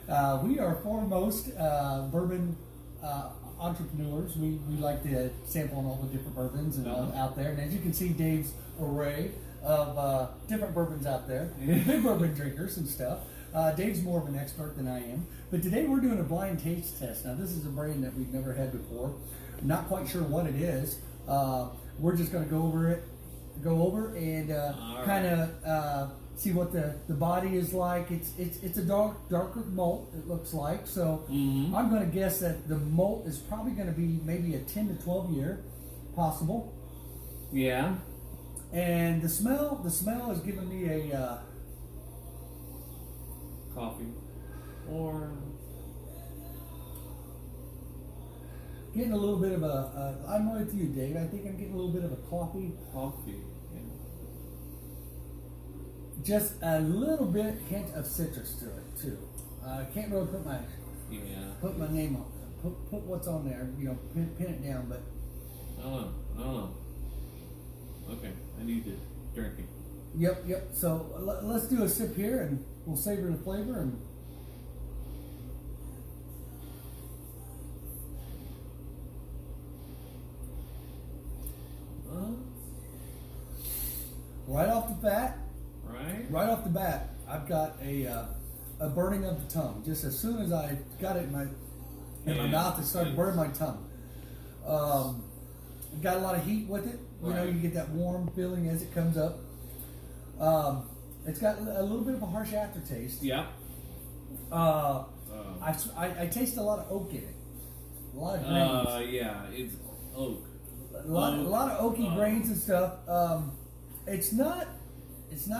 We are foremost bourbon entrepreneurs. We like to sample on all the different bourbons and all out there. And as you can see, Dave's array of different bourbons out there. Big bourbon drinkers and stuff. Dave's more of an expert than I am. But today we're doing a blind taste test. Now this is a brand that we've never had before. I'm not quite sure what it is. We're just going to go over and kind of see what the body is like. It's a darker malt, it looks like. So I'm going to guess that the malt is probably going to be maybe a 10 to 12 year possible. Yeah. And the smell is giving me a coffee or getting a little bit of I'm with you, Dave. I think I'm getting a little bit of a coffee. Coffee. Yeah. Just a little bit hint of citrus to it too. I can't really put my name on put what's on there. You know, pin it down. But I don't know. Okay, I need to drink it. Yep. So let's do a sip here, and we'll savor the flavor. And right off the bat, I've got a burning of the tongue. Just as soon as I got it in my mouth, it started burning my tongue. Got a lot of heat with it. You know, you get that warm feeling as it comes up. It's got a little bit of a harsh aftertaste. Yeah. I taste a lot of oak in it. A lot of grains. Yeah, it's oak. A lot of oaky grains and stuff. It's not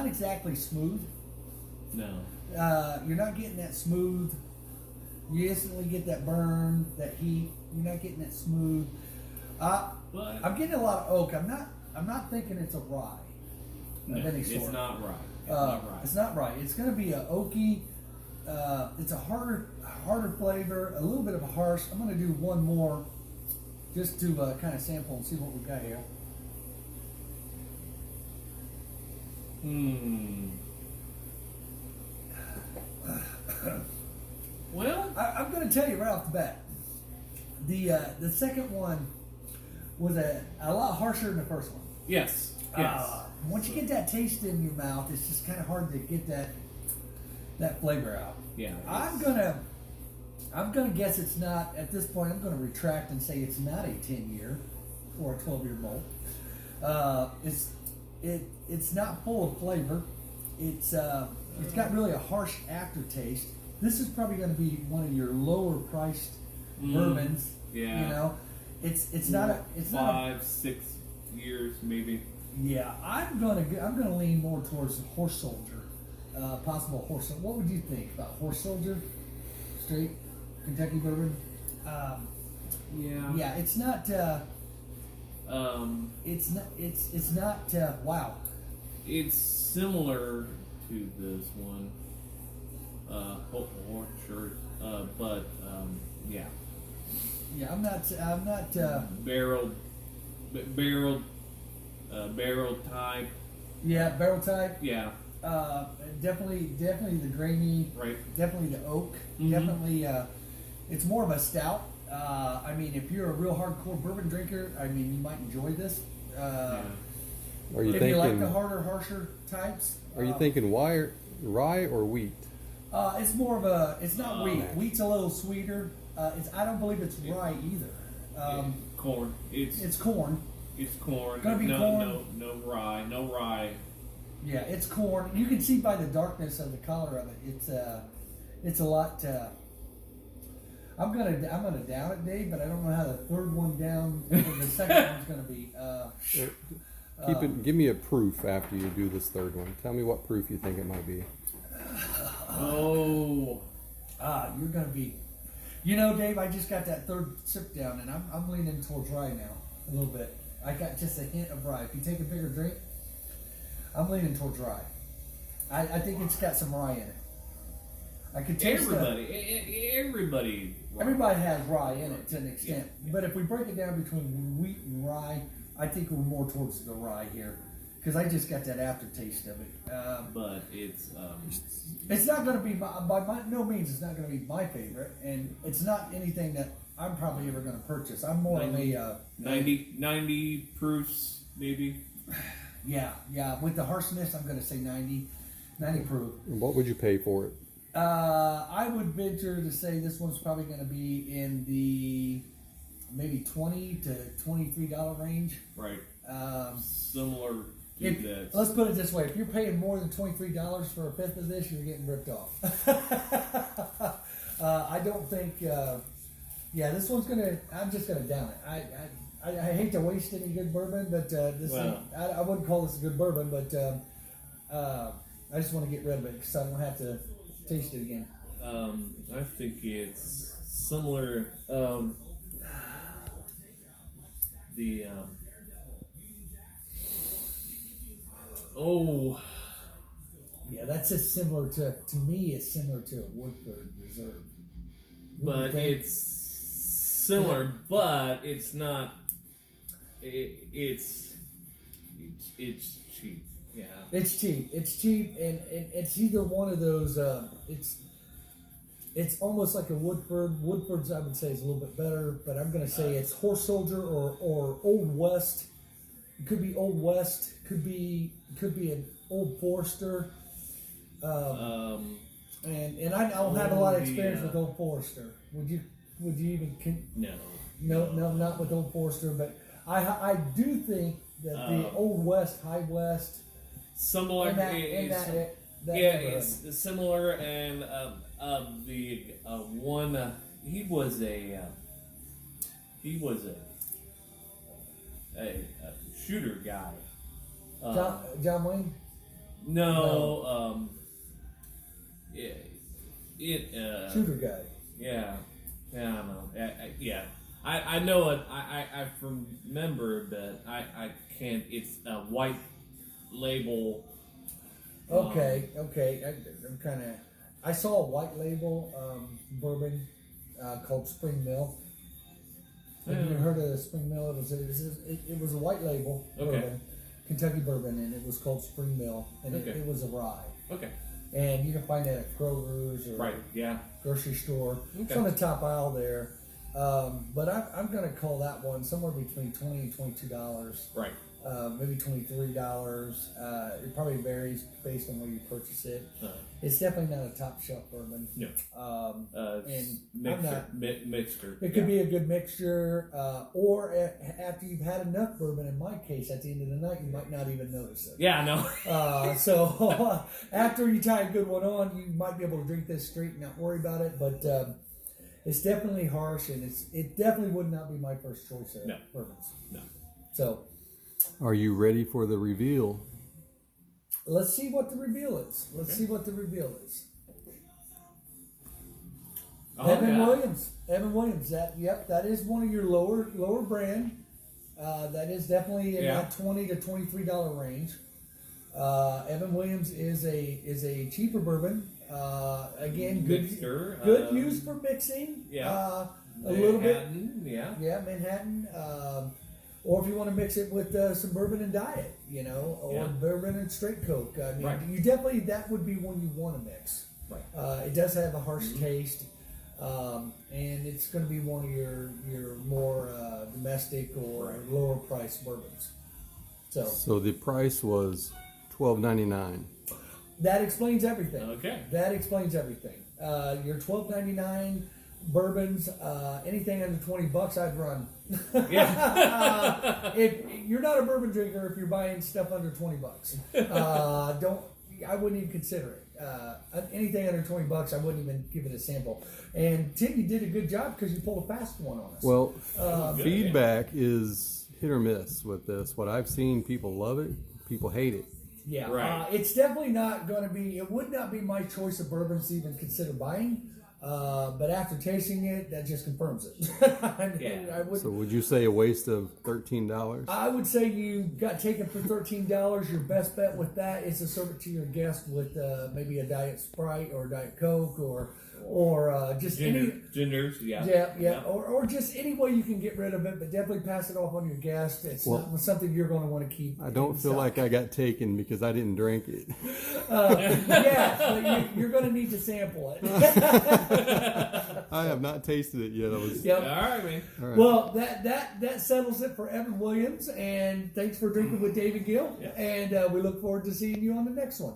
exactly smooth. No. You're not getting that smooth. You instantly get that burn, that heat. You're not getting that smooth. I'm getting a lot of oak. I'm not thinking it's a rye of any sort. It's not rye. It's not rye. It's going to be a oaky. It's a harder flavor, a little bit of a harsh. I'm going to do one more just to kind of sample and see what we've got here. Well, I'm going to tell you right off the bat. The second one was a lot harsher than the first one. Yes. Once you get that taste in your mouth, it's just kind of hard to get that flavor out. Yeah. I'm gonna guess it's not at this point. I'm gonna retract and say it's not a 10-year or a 12-year malt. It's not full of flavor. It's got really a harsh aftertaste. This is probably going to be one of your lower priced bourbons. Yeah. You know, it's not 5-6 years maybe. Yeah, I'm gonna lean more towards Horse Soldier, possible Horse Soldier. What would you think about Horse Soldier? Straight Kentucky bourbon. Yeah, it's not. It's not. Wow. It's similar to this one. Orchard, but yeah. Yeah, I'm not. Barrel type. Yeah, barrel type. Yeah. Definitely the grainy. Right. Definitely the oak. Definitely. It's more of a stout. I mean, if you're a real hardcore bourbon drinker, I mean, you might enjoy this. Are if you thinking? You like the harsher types? Are you thinking rye or wheat? It's more of a. It's not wheat. Wheat's a little sweeter. I don't believe it's rye either. Corn. It's corn. It's corn. Gonna be corn. No rye. No rye. Yeah, it's corn. You can see by the darkness of the color of it. It's a lot. I'm gonna down it, Dave, but I don't know how the third one down. The second one's gonna be. Give me a proof after you do this third one. Tell me what proof you think it might be. You're gonna be. You know, Dave, I just got that third sip down, and I'm leaning towards rye now a little bit. I got just a hint of rye. If you take a bigger drink, I'm leaning towards rye. I think it's got some rye in it. I could taste everybody has rye in it to an extent. Yeah. But if we break it down between wheat and rye, I think we're more towards the rye here. because I just got that aftertaste of it. but it's It's not going to be no means it's not going to be my favorite, and it's not anything that I'm probably ever going to purchase. I'm more of a 90 proofs maybe. Yeah. With the harshness, I'm going to say 90 proof. And what would you pay for it? I would venture to say this one's probably going to be in the maybe $20 to $23 range. Right. Similar to that. Let's put it this way: if you're paying more than $23 for a fifth of this, you're getting ripped off. I don't think. This one's gonna. I'm just gonna down it. I hate to waste any good bourbon, but I wouldn't call this a good bourbon, but I just want to get rid of it because I don't have to taste it again. I think it's similar. Yeah, that's just similar to me. It's similar to a Woodford Reserve. But it's similar, but it's not. It's cheap. Yeah. It's cheap, and it's either one of those. It's almost like a Woodford. Woodford's, I would say, is a little bit better, but I'm going to say it's Horse Soldier or Old West. It could be Old west. Could be an Old Forester. And I don't have a lot of experience with Old Forester. Would you even? No, not with Old Forester. But I do think that the Old West, High West, similar. It's similar, and the one he was a shooter guy. John Wayne. No. Shooter guy. Yeah. I don't know. I know it. I remember, but I can't. It's a white label. Okay. I'm kind of. I saw a white label bourbon called Spring Mill. Have you heard of the Spring Mill? It was a white label bourbon, Kentucky bourbon, and it was called Spring Mill, and it was a rye. Okay. And you can find that at Kroger's or grocery store. Okay. It's on the top aisle there. But I'm going to call that one somewhere between $20 and $22. Right. Maybe $23. It probably varies based on where you purchase it. It's definitely not a top shelf bourbon. No. And mixture. It could be a good mixture, or after you've had enough bourbon. In my case, at the end of the night, you might not even notice it. Yeah, I know. So after you tie a good one on, you might be able to drink this straight and not worry about it. But it's definitely harsh, and it definitely would not be my first choice of bourbons. No. So. Are you ready for the reveal? Let's see what the reveal is. Evan Williams. That is one of your lower brand. That is definitely in that $20 to $23 range. Evan Williams is a cheaper bourbon. Again, good use for mixing. Yeah. A little bit. Yeah. Yeah, Manhattan. Or if you want to mix it with some bourbon and diet, or bourbon and straight Coke. I mean, you definitely, that would be one you want to mix. Right. It does have a harsh taste, and it's going to be one of your more domestic or lower price bourbons. So the price was $12.99. That explains everything. Okay. That explains everything. Your $12.99 bourbons, anything under $20, I'd run. If you're not a bourbon drinker, if you're buying stuff under $20, I wouldn't even consider it. Anything under $20, I wouldn't even give it a sample. And Tim, you did a good job because you pulled a fast one on us. Well, feedback is hit or miss with this. What I've seen, people love it, people hate it. Yeah, right. It's definitely not going to be. It would not be my choice of bourbons to even consider buying. But after tasting it, that just confirms it. So would you say a waste of $13? I would say you got taken for $13. Your best bet with that is to serve it to your guest with maybe a Diet Sprite or a Diet Coke or or just genders. Yeah. Or just any way you can get rid of it, but definitely pass it off on your guest. It's not something you're going to want to keep. I don't feel like I got taken because I didn't drink it. But you're going to need to sample it. I have not tasted it yet. All right, man. All right. Well, that settles it for Evan Williams, and thanks for drinking with David Gill. Yeah. And we look forward to seeing you on the next one.